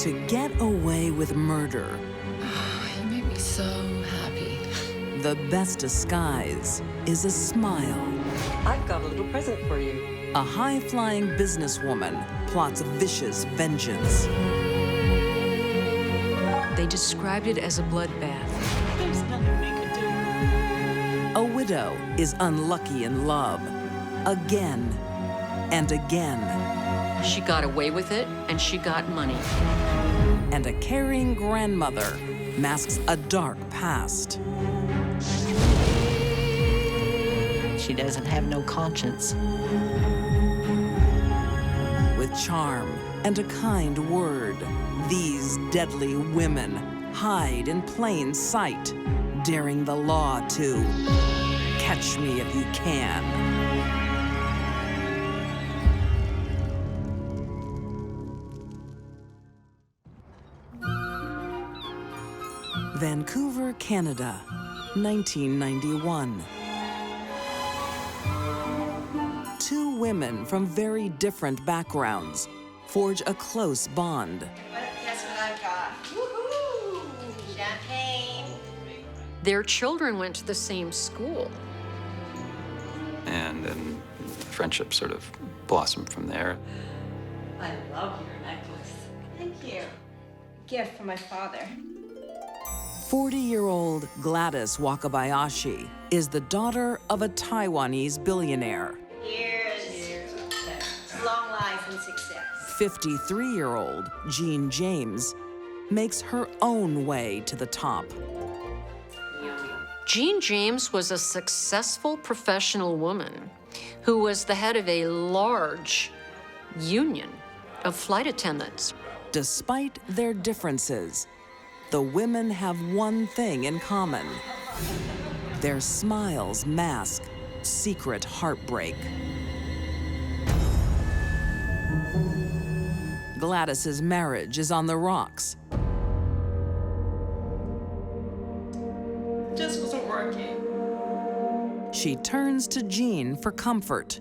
To get away with murder, You make me so happy. the best disguise is a smile. I've got a little present for you. A high-flying businesswoman plots vicious vengeance. They described it as a bloodbath. There's nothing we could do. A widow is unlucky in love, again and again. She got away with it, and she got money. And a caring grandmother masks a dark past. She doesn't have no conscience. With charm and a kind word, these deadly women hide in plain sight, daring the law to catch me if you can. Vancouver, Canada, 1991. Two women from very different backgrounds forge a close bond. Guess what I've got? Woohoo! Champagne. Their children went to the same school. And then friendship sort of blossomed from there. I love your necklace. Thank you. Gift from my father. 40-year-old Gladys Wakabayashi is the daughter of a Taiwanese billionaire. Here's long life and success. 53-year-old Jean James makes her own way to the top. Jean James was a successful professional woman who was the head of a large union of flight attendants. Despite their differences, the women have one thing in common. Their smiles mask secret heartbreak. Gladys's marriage is on the rocks. Just wasn't working. She turns to Jean for comfort.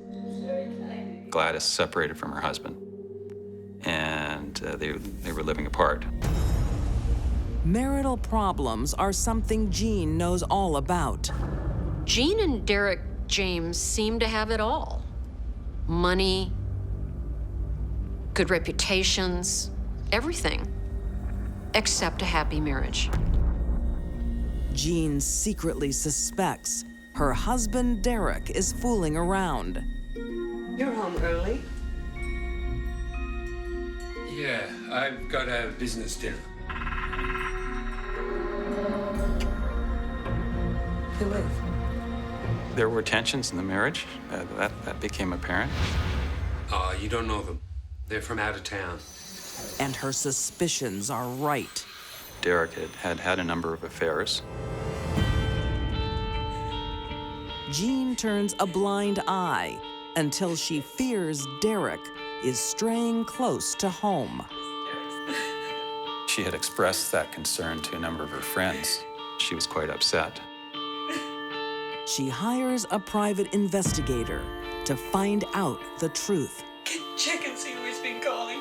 Gladys separated from her husband, and they were living apart. Marital problems are something Jean knows all about. Jean and Derek James seemed to have it all. Money, good reputations, everything, except a happy marriage. Jean secretly suspects her husband Derek is fooling around. You're home early. Yeah, I've got a business dinner. Who is? There were tensions in the marriage. That became apparent. You don't know them. They're from out of town. And her suspicions are right. Derek had a number of affairs. Jean turns a blind eye until she fears Derek is straying close to home. She had expressed that concern to a number of her friends. She was quite upset. She hires a private investigator to find out the truth. Check and see who's been calling.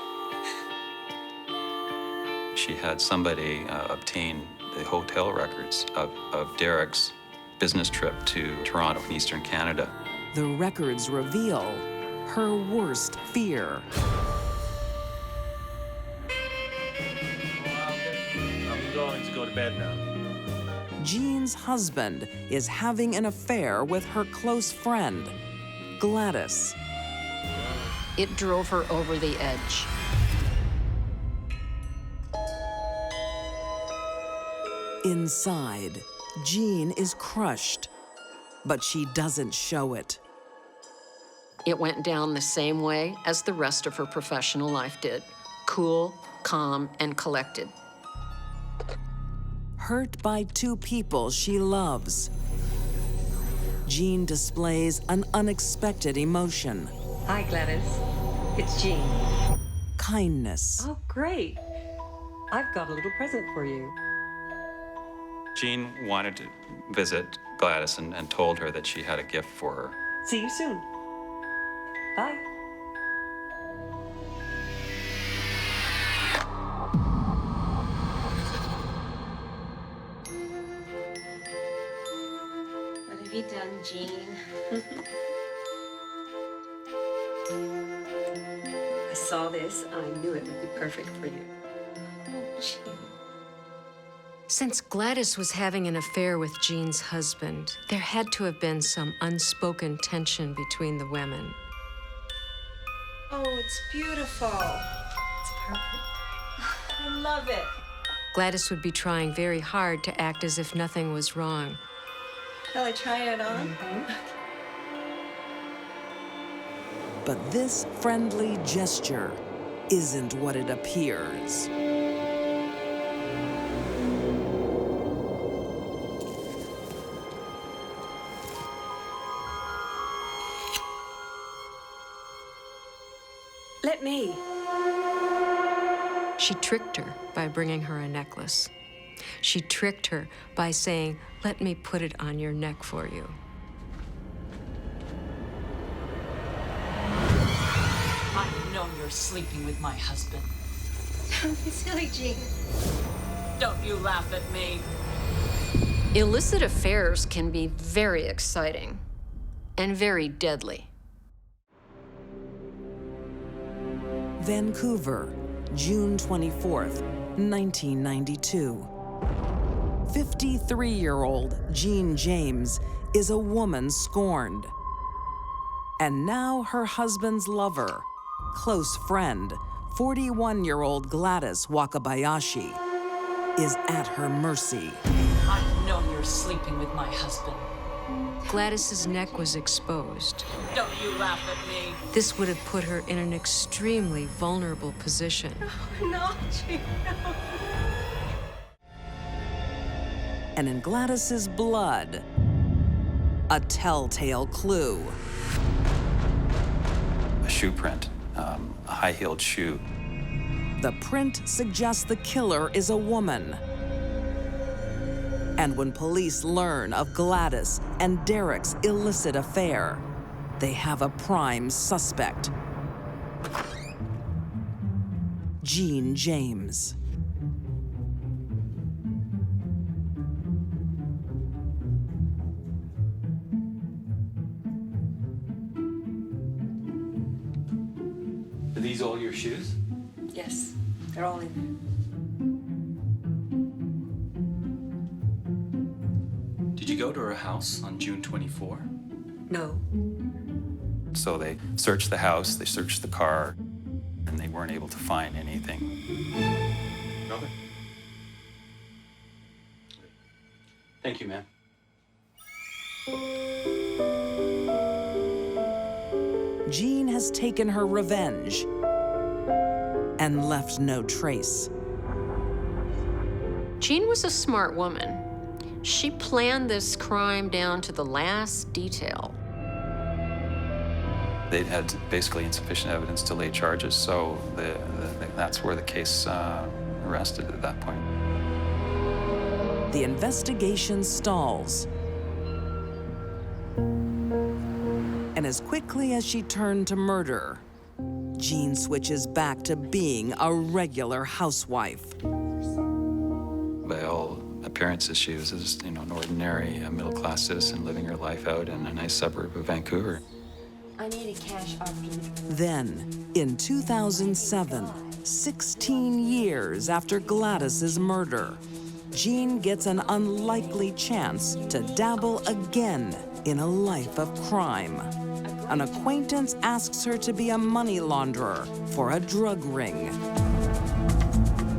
She had somebody obtain the hotel records of Derek's business trip to Toronto in Eastern Canada. The records reveal her worst fear. I'm going to go to bed now. Jean's husband is having an affair with her close friend, Gladys. It drove her over the edge. Inside, Jean is crushed, but she doesn't show it. It went down the same way as the rest of her professional life did. Cool, calm, and collected. Hurt by two people she loves, Jean displays an unexpected emotion. Hi, Gladys. It's Jean. Kindness. Oh, great. I've got a little present for you. Jean wanted to visit Gladys and told her that she had a gift for her. See you soon. Bye. Jean. I saw this. I knew it would be perfect for you. Oh, Jean. Since Gladys was having an affair with Jean's husband, there had to have been some unspoken tension between the women. Oh, it's beautiful. It's perfect. I love it. Gladys would be trying very hard to act as if nothing was wrong. Shall I try it on? But this friendly gesture isn't what it appears. Let me. She tricked her by bringing her a necklace. She tricked her by saying, "Let me put it on your neck for you." I know you're sleeping with my husband. Don't be silly, Jean. Don't you laugh at me. Illicit affairs can be very exciting and very deadly. Vancouver, June 24th, 1992. 53-year-old Jean James is a woman scorned. And now her husband's lover, close friend, 41-year-old Gladys Wakabayashi, is at her mercy. I know you're sleeping with my husband. Gladys's neck was exposed. Don't you laugh at me. This would have put her in an extremely vulnerable position. No, Jean, no. And in Gladys's blood, a telltale clue. A shoe print, a high-heeled shoe. The print suggests the killer is a woman. And when police learn of Gladys and Derek's illicit affair, they have a prime suspect. Jean James. Are these all your shoes? Yes, they're all in there. Did you go to her house on June 24? No. So they searched the house, they searched the car, and they weren't able to find anything. Nothing. Thank you, ma'am. Jean has taken her revenge and left no trace. Jean was a smart woman. She planned this crime down to the last detail. They had basically insufficient evidence to lay charges, so that's where the case rested at that point. The investigation stalls. And as quickly as she turned to murder, Jean switches back to being a regular housewife. By all appearances, she was just, an ordinary middle-class citizen living her life out in a nice suburb of Vancouver. I need a cash option. Then, in 2007, 16 years after Gladys's murder, Jean gets an unlikely chance to dabble again in a life of crime. An acquaintance asks her to be a money launderer for a drug ring.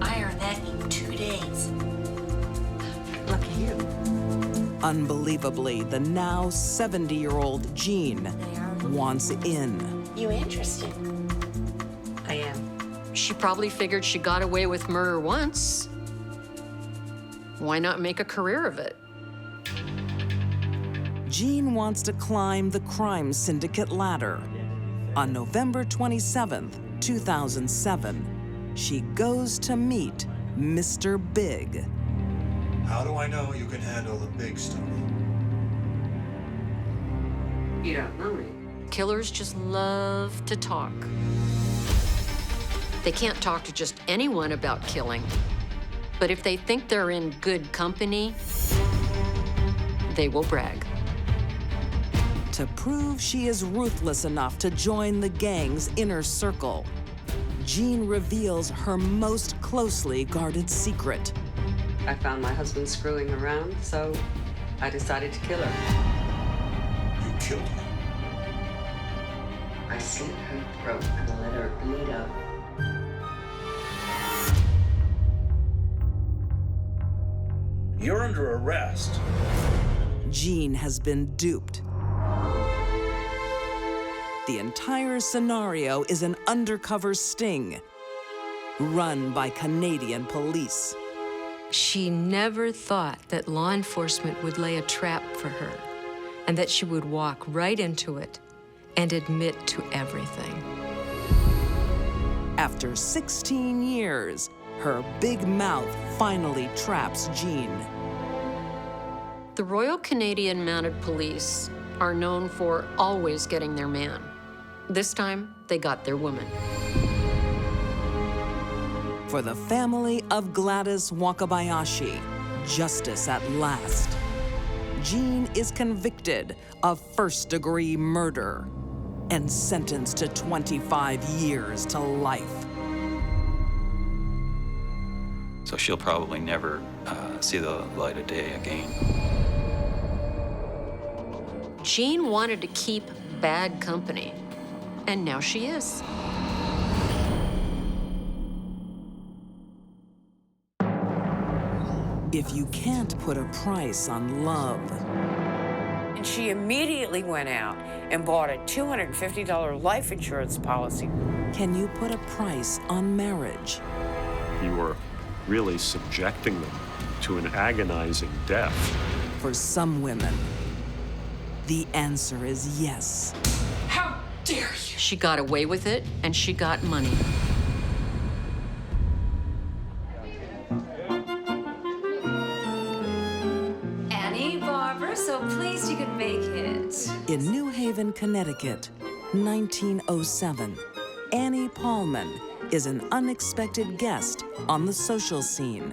I earned that in 2 days. Lucky you. Unbelievably, the now 70-year-old Jean wants in. You interested? I am. She probably figured she got away with murder once. Why not make a career of it? Jean wants to climb the crime syndicate ladder. On November 27th, 2007, she goes to meet Mr. Big. How do I know you can handle the big stuff? You don't know me. Killers just love to talk. They can't talk to just anyone about killing. But if they think they're in good company, they will brag. To prove she is ruthless enough to join the gang's inner circle, Jean reveals her most closely guarded secret. I found my husband screwing around, so I decided to kill her. You killed her. I slit her throat and let her bleed out. You're under arrest. Jean has been duped. The entire scenario is an undercover sting run by Canadian police. She never thought that law enforcement would lay a trap for her and that she would walk right into it and admit to everything. After 16 years, her big mouth finally traps Jean. The Royal Canadian Mounted Police are known for always getting their man. This time, they got their woman. For the family of Gladys Wakabayashi, justice at last. Jean is convicted of first-degree murder and sentenced to 25 years to life. So she'll probably never see the light of day again. Jean wanted to keep bad company, and now she is. If you can't put a price on love, And she immediately went out and bought a $250 life insurance policy. can you put a price on marriage? You were really subjecting them to an agonizing death. For some women, the answer is yes. How dare you? She got away with it, and she got money. Annie, Barbara, so pleased you could make it. In New Haven, Connecticut, 1907, Annie Paulman is an unexpected guest on the social scene.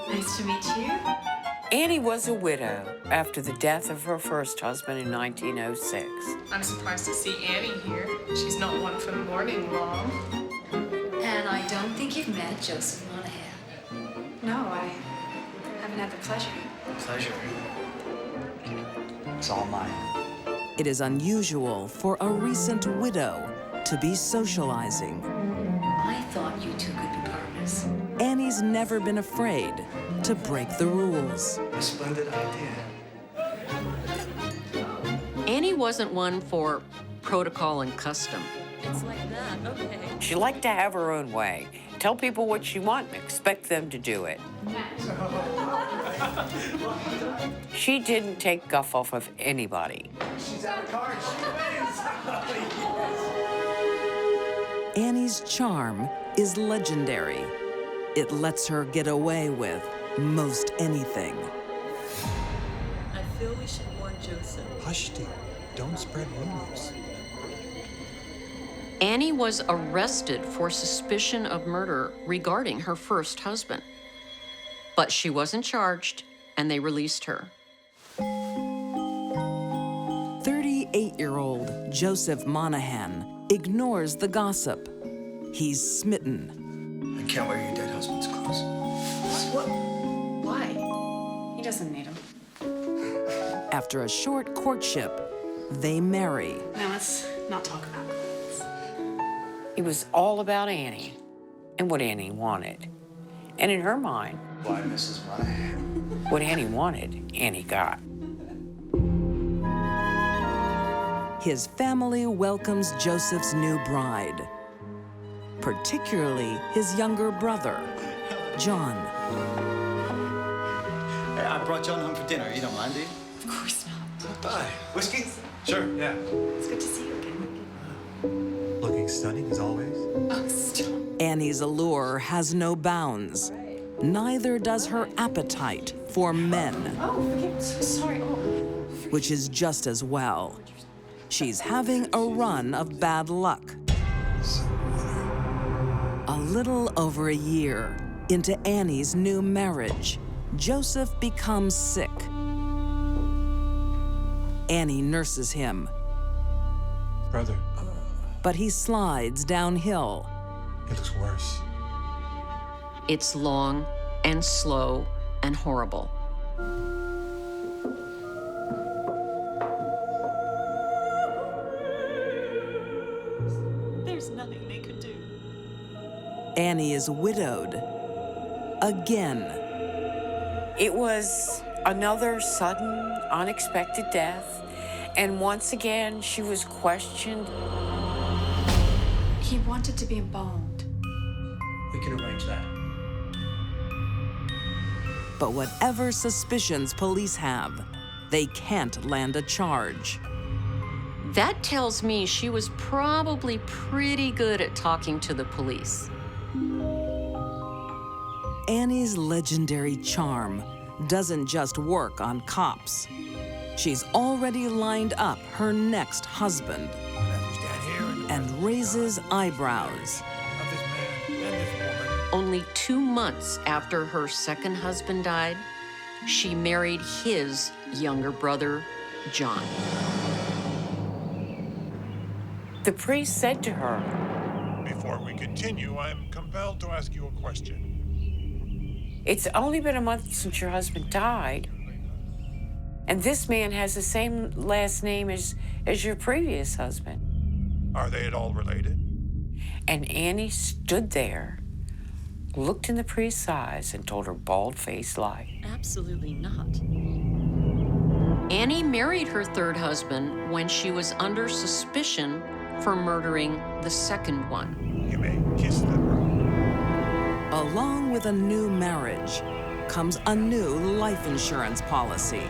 Nice to meet you. Annie was a widow after the death of her first husband in 1906. I'm surprised to see Annie here. She's not one for mourning long. And I don't think you've met Joseph Monahan. No, I haven't had the pleasure. Pleasure. It's all mine. It is unusual for a recent widow to be socializing. I thought you two could be partners. Annie's never been afraid to break the rules. A splendid idea. Annie wasn't one for protocol and custom. It's like that, okay. She liked to have her own way, tell people what she wanted and expect them to do it. She didn't take guff off of anybody. She's out of cards. She wins. Annie's charm is legendary. It lets her get away with most anything. I feel we should warn Joseph. Hush, dear. Don't spread rumors. Annie was arrested for suspicion of murder regarding her first husband. But she wasn't charged, and they released her. 38-year-old Joseph Monahan ignores the gossip. He's smitten. I can't wear your dead husband's clothes. What? Why? He doesn't need them. After a short courtship, they marry. Now let's not talk about clothes. It was all about Annie and what Annie wanted. And in her mind, Why, Mrs. Monahan? what Annie wanted, Annie got. His family welcomes Joseph's new bride, particularly his younger brother, John. Hey, I brought John home for dinner. You don't mind, do you? Of course not. Bye. Whiskey? Sure, yeah. It's good to see you again. Looking stunning as always. Oh, stop. Annie's allure has no bounds. Neither does her appetite for men, Oh, I'm so sorry. Oh. which is just as well. She's having a run of bad luck. A little over a year into Annie's new marriage, Joseph becomes sick. Annie nurses him, Brother, But he slides downhill. it looks worse. It's long and slow and horrible. There's nothing they could do. Annie is widowed. Again. It was another sudden, unexpected death, and once again, she was questioned. He wanted to be embalmed. We can arrange that. But whatever suspicions police have, they can't land a charge. That tells me she was probably pretty good at talking to the police. Annie's legendary charm doesn't just work on cops. She's already lined up her next husband and raises eyebrows. Only 2 months after her second husband died, she married his younger brother, John. The priest said to her, "Before we continue, I'm compelled to ask you a question. "It's only been a month since your husband died, and this man has the same last name as your previous husband." Are they at all related? And Annie stood there, looked in the priest's eyes, and told her bald-faced lie. Absolutely not. Annie married her third husband when she was under suspicion for murdering the second one. You may kiss the bride. Along with a new marriage comes a new life insurance policy.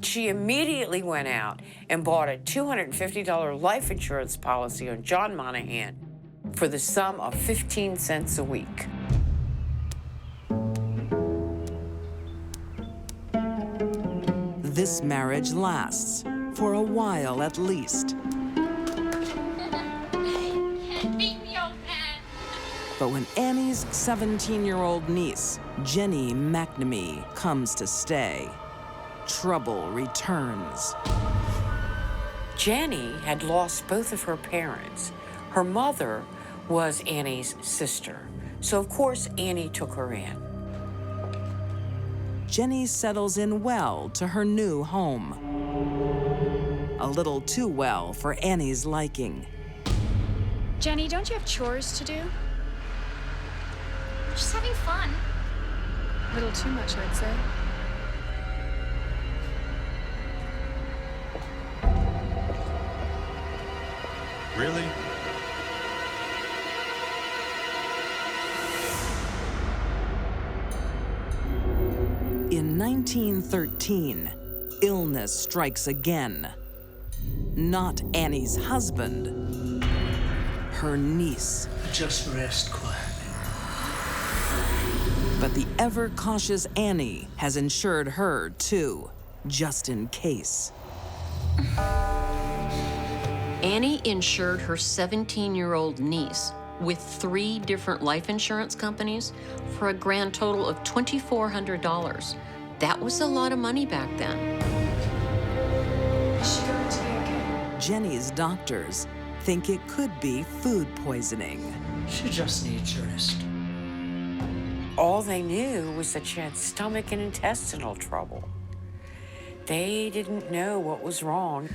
She immediately went out and bought a $250 life insurance policy on John Monahan for the sum of 15 cents a week. This marriage lasts, for a while at least. But when Annie's 17-year-old niece, Jenny McNamee, comes to stay, trouble returns. Jenny had lost both of her parents. Her mother was Annie's sister, so of course Annie took her in. Jenny settles in well to her new home. A little too well for Annie's liking. Jenny, don't you have chores to do? Just having fun. A little too much, I'd say. Really? In 1913, illness strikes again. Not Annie's husband, her niece. Just rest quietly. But the ever-cautious Annie has insured her, too, just in case. Annie insured her 17-year-old niece with 3 different life insurance companies for a grand total of $2,400. That was a lot of money back then. Is she going to be okay? Jenny's doctors think it could be food poisoning. She just needs rest. All they knew was that she had stomach and intestinal trouble. They didn't know what was wrong.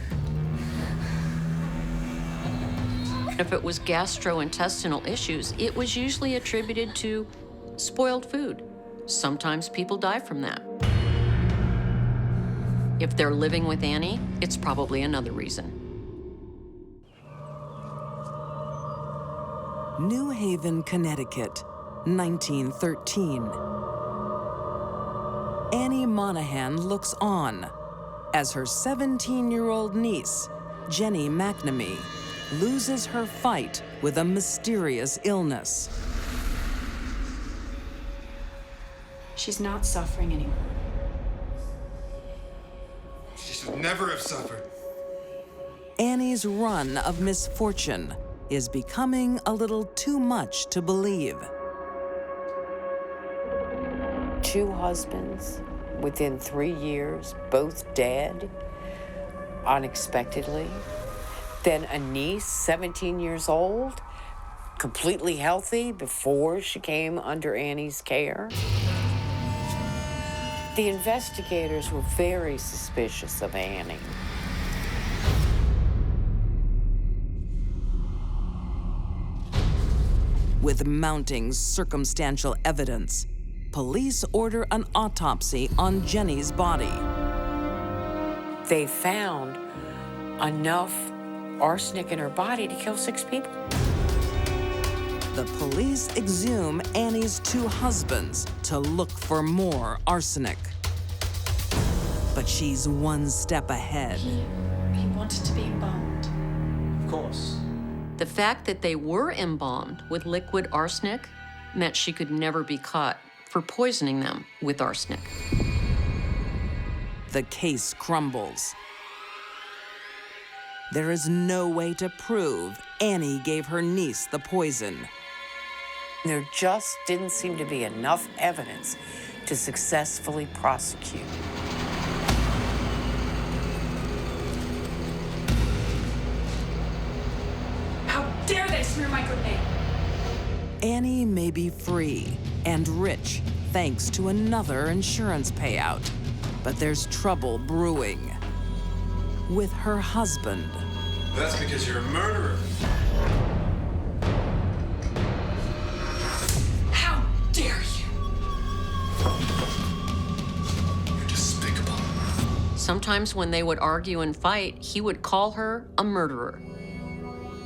If it was gastrointestinal issues, it was usually attributed to spoiled food. Sometimes people die from that. If they're living with Annie, it's probably another reason. New Haven, Connecticut, 1913. Annie Monahan looks on as her 17-year-old niece, Jenny McNamee, loses her fight with a mysterious illness. She's not suffering anymore. She should never have suffered. Annie's run of misfortune is becoming a little too much to believe. 2 husbands, within 3 years, both dead, unexpectedly. Then a niece, 17 years old, completely healthy before she came under Annie's care. The investigators were very suspicious of Annie. With mounting circumstantial evidence, police order an autopsy on Jenny's body. They found enough arsenic in her body to kill 6 people. The police exhume Annie's 2 husbands to look for more arsenic. But she's one step ahead. He wanted to be embalmed. Of course. The fact that they were embalmed with liquid arsenic meant she could never be caught for poisoning them with arsenic. The case crumbles. There is no way to prove Annie gave her niece the poison. There just didn't seem to be enough evidence to successfully prosecute. How dare they smear my good name? Annie may be free and rich thanks to another insurance payout, but there's trouble brewing with her husband. That's because you're a murderer. How dare you? You're despicable. Sometimes when they would argue and fight, he would call her a murderer.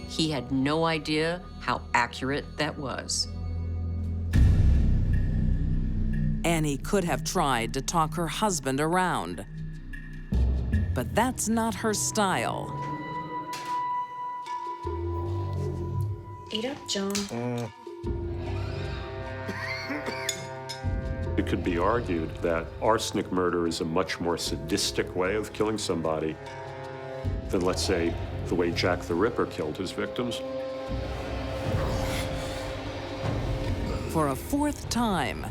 He had no idea how accurate that was. Annie could have tried to talk her husband around, but that's not her style. Eat up, John. It could be argued that arsenic murder is a much more sadistic way of killing somebody than, let's say, the way Jack the Ripper killed his victims. For a 4th time,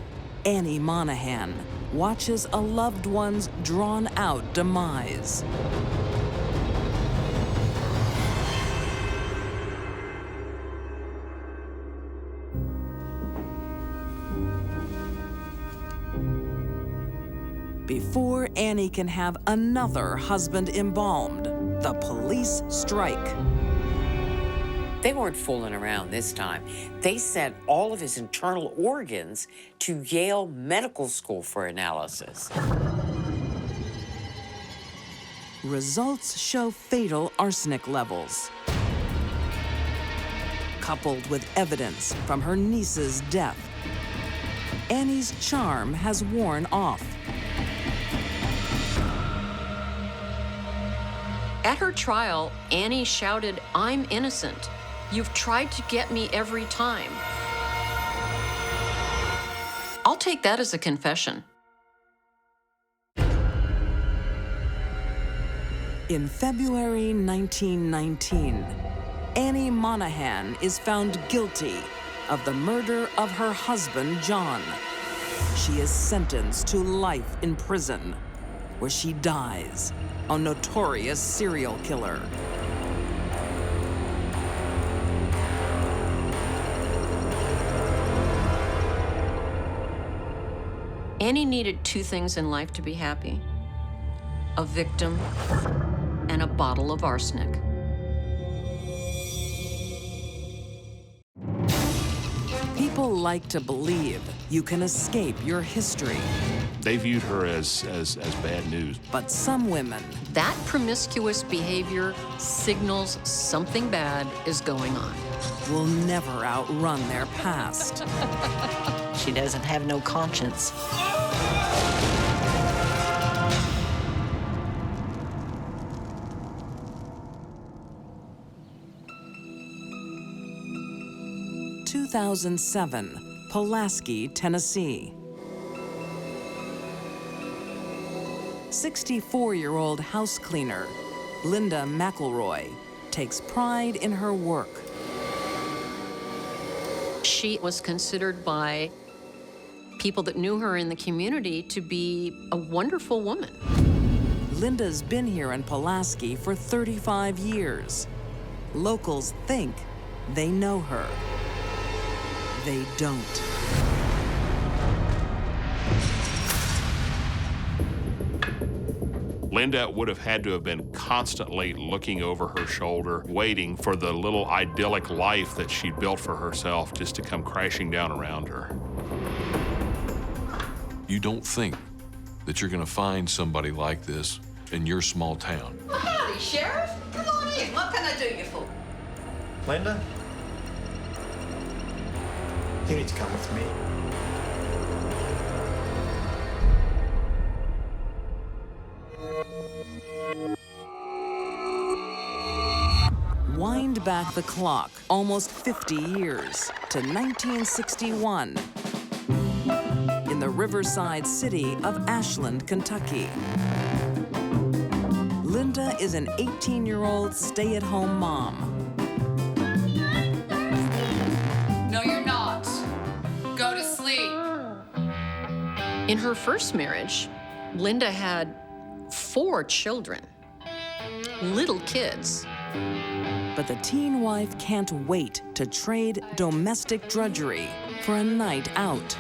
Annie Monahan watches a loved one's drawn-out demise. Before Annie can have another husband embalmed, the police strike. They weren't fooling around this time. They sent all of his internal organs to Yale Medical School for analysis. Results show fatal arsenic levels. Coupled with evidence from her niece's death, Annie's charm has worn off. At her trial, Annie shouted, "I'm innocent. You've tried to get me every time." I'll take that as a confession. In February 1919, Annie Monahan is found guilty of the murder of her husband, John. She is sentenced to life in prison, where she dies, a notorious serial killer. Annie needed 2 things in life to be happy: a victim and a bottle of arsenic. People like to believe you can escape your history. They viewed her as bad news. But some women... That promiscuous behavior signals something bad is going on. ...will never outrun their past. She doesn't have no conscience. In 2007, Pulaski, Tennessee. 64-year-old house cleaner Linda McElroy takes pride in her work. She was considered by people that knew her in the community to be a wonderful woman. Linda's been here in Pulaski for 35 years. Locals think they know her. They don't. Linda would have had to have been constantly looking over her shoulder, waiting for the little idyllic life that she'd built for herself just to come crashing down around her. You don't think that you're gonna find somebody like this in your small town. Well, howdy, Sheriff. Come on in. What can I do you for? Linda? You need to come with me. Wind back the clock almost 50 years to 1961 in the riverside city of Ashland, Kentucky. Linda is an 18-year-old stay-at-home mom. No, you're not. Go to sleep. In her first marriage, Linda had 4 children, little kids. But the teen wife can't wait to trade domestic drudgery for a night out.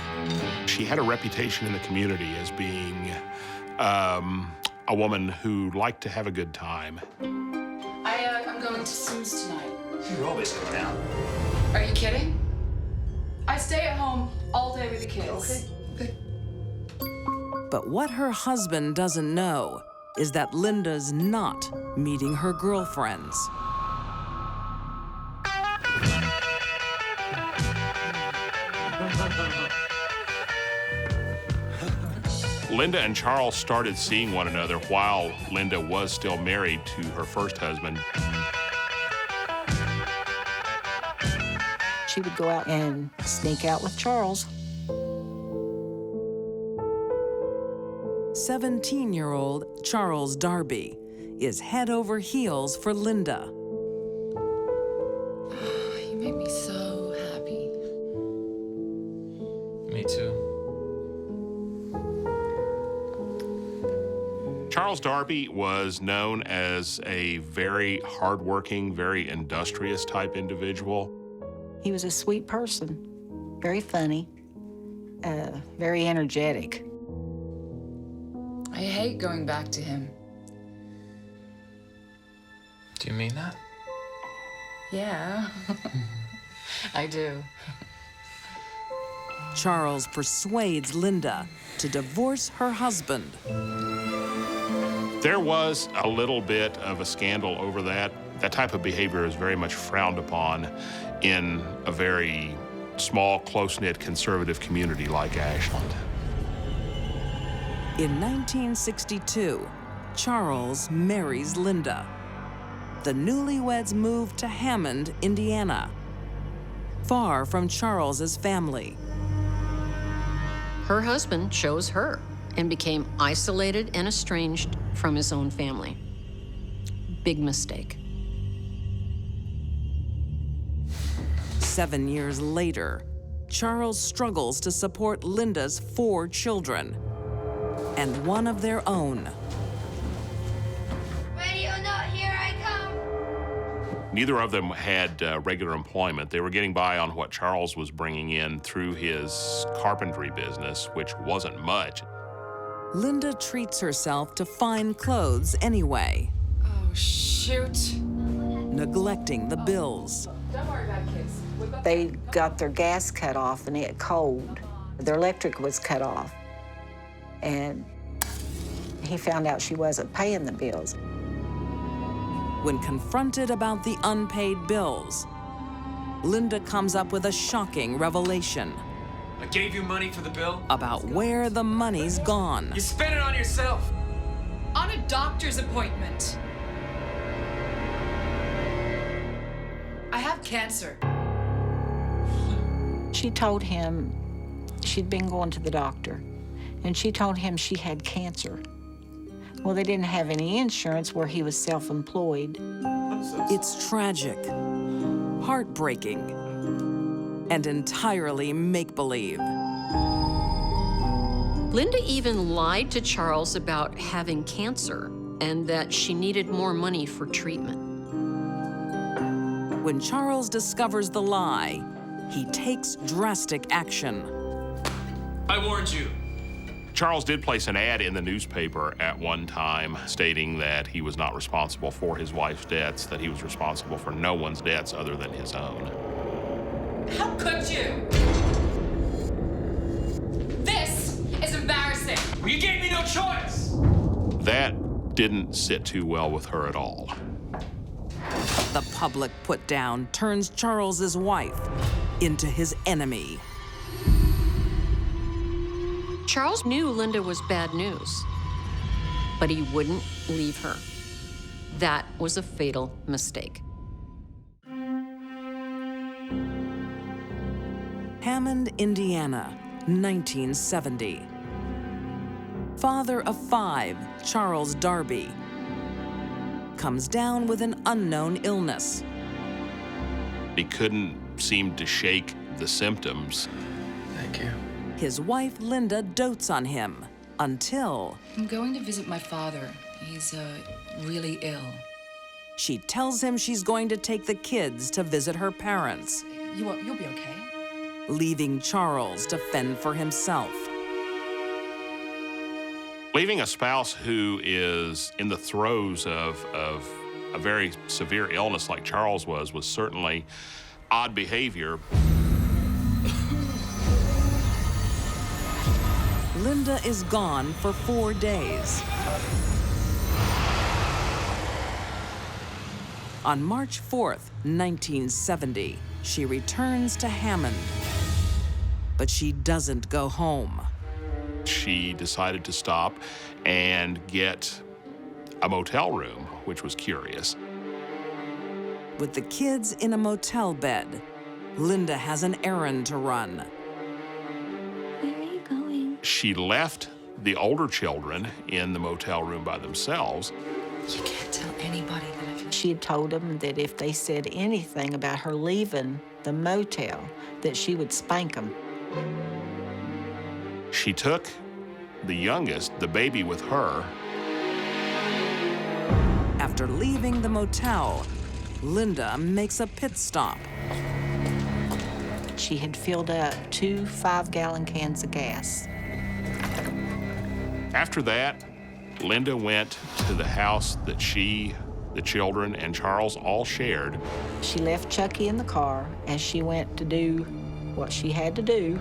She had a reputation in the community as being a woman who liked to have a good time. I'm going to Sue's tonight. You're always going out. Are you kidding? I stay at home all day with the kids. Okay. But what her husband doesn't know is that Linda's not meeting her girlfriends. Linda and Charles started seeing one another while Linda was still married to her first husband. She would go out and sneak out with Charles. 17-year-old Charles Darby is head over heels for Linda. You make me so happy. Me too. Charles Darby was known as a very hardworking, very industrious type individual. He was a sweet person, very funny, very energetic. I hate going back to him. Do you mean that? Yeah, I do. Charles persuades Linda to divorce her husband. There was a little bit of a scandal over that. That type of behavior is very much frowned upon in a very small, close-knit conservative community like Ashland. In 1962, Charles marries Linda. The newlyweds moved to Hammond, Indiana, far from Charles's family. Her husband chose her and became isolated and estranged from his own family. Big mistake. 7 years later, Charles struggles to support Linda's 4 children and one of their own. Radio not here, I come. Neither of them had regular employment. They were getting by on what Charles was bringing in through his carpentry business, which wasn't much. Linda treats herself to fine clothes anyway, Oh, shoot. neglecting the bills. Don't worry about it, kids. They got their gas cut off and it cold. Their electric was cut off. And he found out she wasn't paying the bills. When confronted about the unpaid bills, Linda comes up with a shocking revelation I gave you money for the bill. about where the money's gone. You spent it on yourself. On a doctor's appointment. I have cancer. She told him she'd been going to the doctor, and she told him she had cancer. Well, they didn't have any insurance where he was self-employed. It's tragic, heartbreaking, and entirely make-believe. Linda even lied to Charles about having cancer and that she needed more money for treatment. When Charles discovers the lie, he takes drastic action. I warned you. Charles did place an ad in the newspaper at one time stating that he was not responsible for his wife's debts, that he was responsible for no one's debts other than his own. How could you? This is embarrassing. Well, you gave me no choice. That didn't sit too well with her at all. The public put-down turns Charles's wife into his enemy. Charles knew Linda was bad news, but he wouldn't leave her. That was a fatal mistake. Hammond, Indiana, 1970. Father of 5, Charles Darby, comes down with an unknown illness. He couldn't seem to shake the symptoms. Thank you. His wife, Linda, dotes on him until... I'm going to visit my father. He's really ill. She tells him she's going to take the kids to visit her parents. You'll be okay. Leaving Charles to fend for himself. Leaving a spouse who is in the throes of a very severe illness like Charles was certainly odd behavior. Linda is gone for 4 days. On March 4th, 1970, she returns to Hammond. But she doesn't go home. She decided to stop and get a motel room, which was curious. With the kids in a motel bed, Linda has an errand to run. She left the older children in the motel room by themselves. You can't tell anybody that She had told them that if they said anything about her leaving the motel, that she would spank them. She took the youngest, the baby, with her. After leaving the motel, Linda makes a pit stop. She had filled up 2 5-gallon cans of gas. After that, Linda went to the house that she, the children, and Charles all shared. She left Chucky in the car as she went to do what she had to do.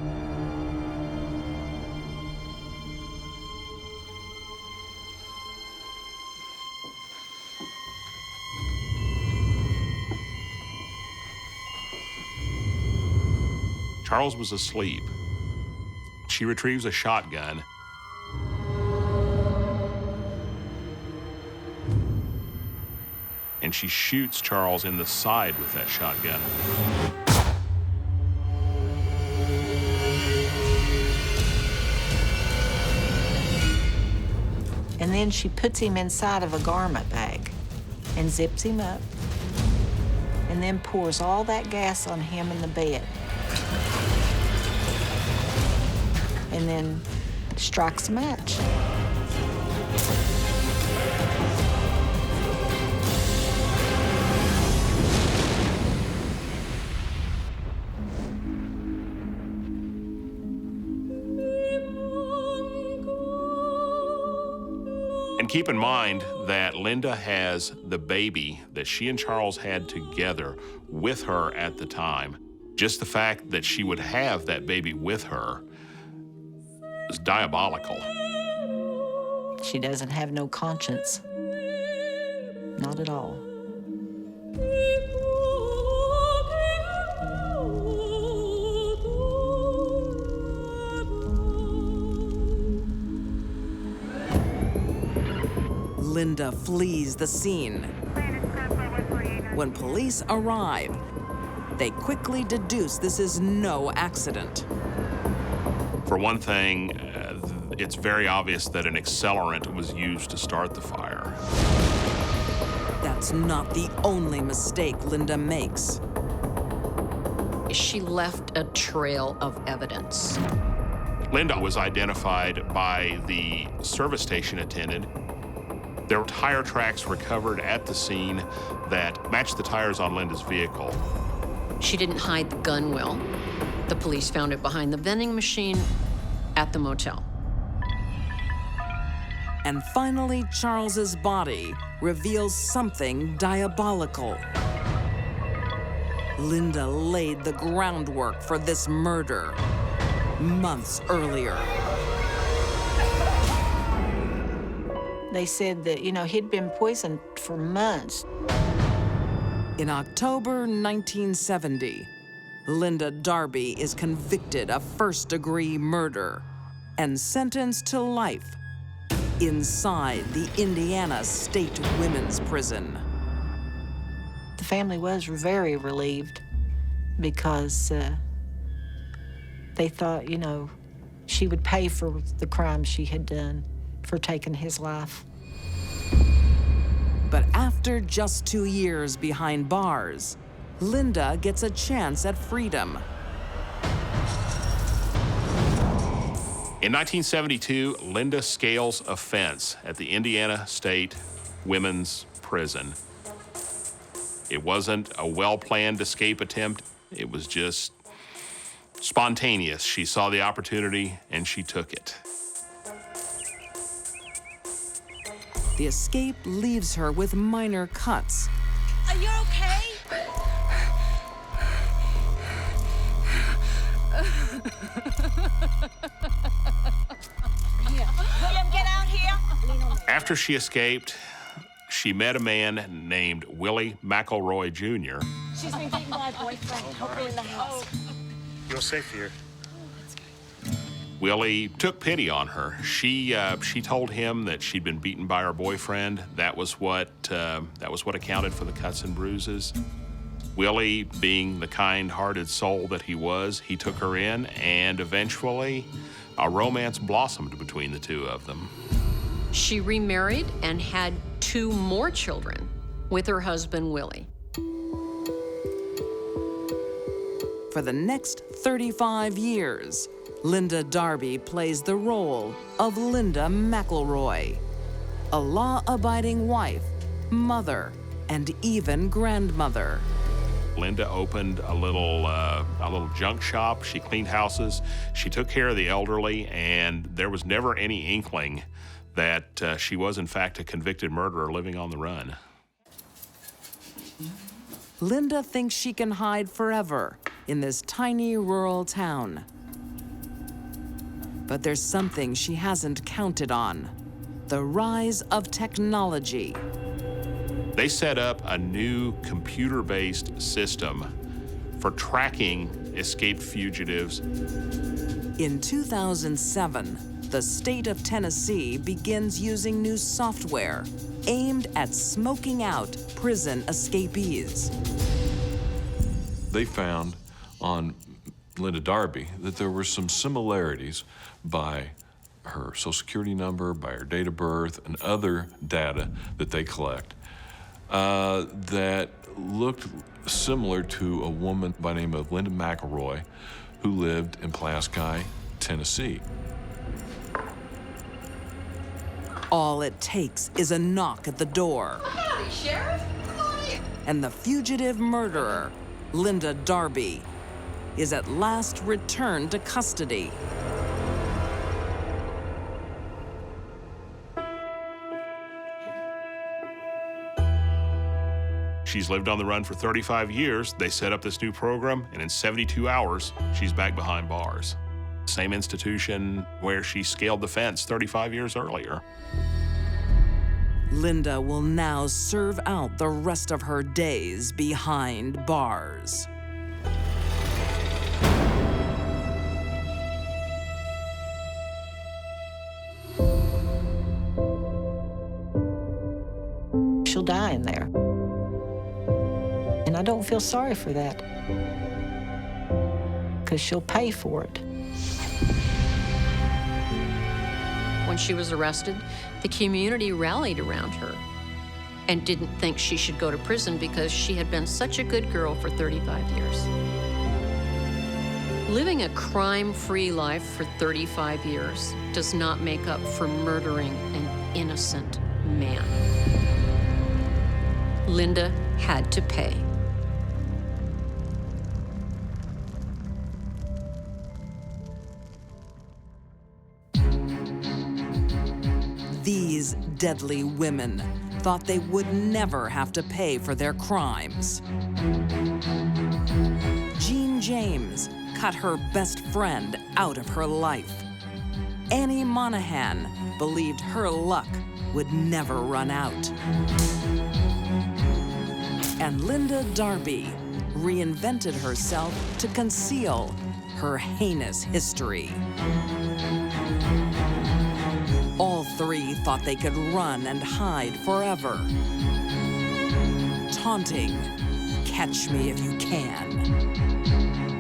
Charles was asleep. She retrieves a shotgun. And she shoots Charles in the side with that shotgun. And then she puts him inside of a garment bag and zips him up, and then pours all that gas on him in the bed. And then strikes a match. And keep in mind that Linda has the baby that she and Charles had together with her at the time. Just the fact that she would have that baby with her is diabolical. She doesn't have no conscience. Not at all. Linda flees the scene. When police arrive, they quickly deduce this is no accident. For one thing, it's very obvious that an accelerant was used to start the fire. That's not the only mistake Linda makes. She left a trail of evidence. Linda was identified by the service station attendant. There were tire tracks recovered at the scene that matched the tires on Linda's vehicle. She didn't hide the gun well. The police found it behind the vending machine at the motel. And finally, Charles's body reveals something diabolical. Linda laid the groundwork for this murder months earlier. They said that, he'd been poisoned for months. In October 1970, Linda Darby is convicted of first-degree murder and sentenced to life inside the Indiana State Women's Prison. The family was very relieved because they thought, she would pay for the crime she had done for taking his life. But after just 2 years behind bars, Linda gets a chance at freedom. In 1972, Linda scales a fence at the Indiana State Women's Prison. It wasn't a well-planned escape attempt. It was just spontaneous. She saw the opportunity and she took it. The escape leaves her with minor cuts. Are you okay? William, get out here. After she escaped, she met a man named Willie McElroy Jr. She's been beaten by a boyfriend. Help her in the house. You're safe here. Willie took pity on her. She told him that she'd been beaten by her boyfriend. That was what accounted for the cuts and bruises. Willie, being the kind-hearted soul that he was, he took her in, and eventually a romance blossomed between the two of them. She remarried and had 2 more children with her husband, Willie. For the next 35 years, Linda Darby plays the role of Linda McElroy, a law-abiding wife, mother, and even grandmother. Linda opened a little junk shop. She cleaned houses. She took care of the elderly, and there was never any inkling that she was, in fact, a convicted murderer living on the run. Linda thinks she can hide forever in this tiny rural town. But there's something she hasn't counted on: the rise of technology. They set up a new computer-based system for tracking escaped fugitives. In 2007, the state of Tennessee begins using new software aimed at smoking out prison escapees. They found on Linda Darby that there were some similarities by her Social Security number, by her date of birth, and other data that they collect that looked similar to a woman by the name of Linda McElroy who lived in Pulaski, Tennessee. All it takes is a knock at the door. Howdy, Sheriff. Come on in. And the fugitive murderer, Linda Darby, is at last returned to custody. She's lived on the run for 35 years. They set up this new program, and in 72 hours, she's back behind bars. Same institution where she scaled the fence 35 years earlier. Linda will now serve out the rest of her days behind bars. She'll die in there. And I don't feel sorry for that, because she'll pay for it. When she was arrested, the community rallied around her and didn't think she should go to prison because she had been such a good girl for 35 years. Living a crime-free life for 35 years does not make up for murdering an innocent man. Linda had to pay. These deadly women thought they would never have to pay for their crimes. Jean James cut her best friend out of her life. Annie Monahan believed her luck would never run out. And Linda Darby reinvented herself to conceal her heinous history. All three thought they could run and hide forever, taunting, "Catch me if you can."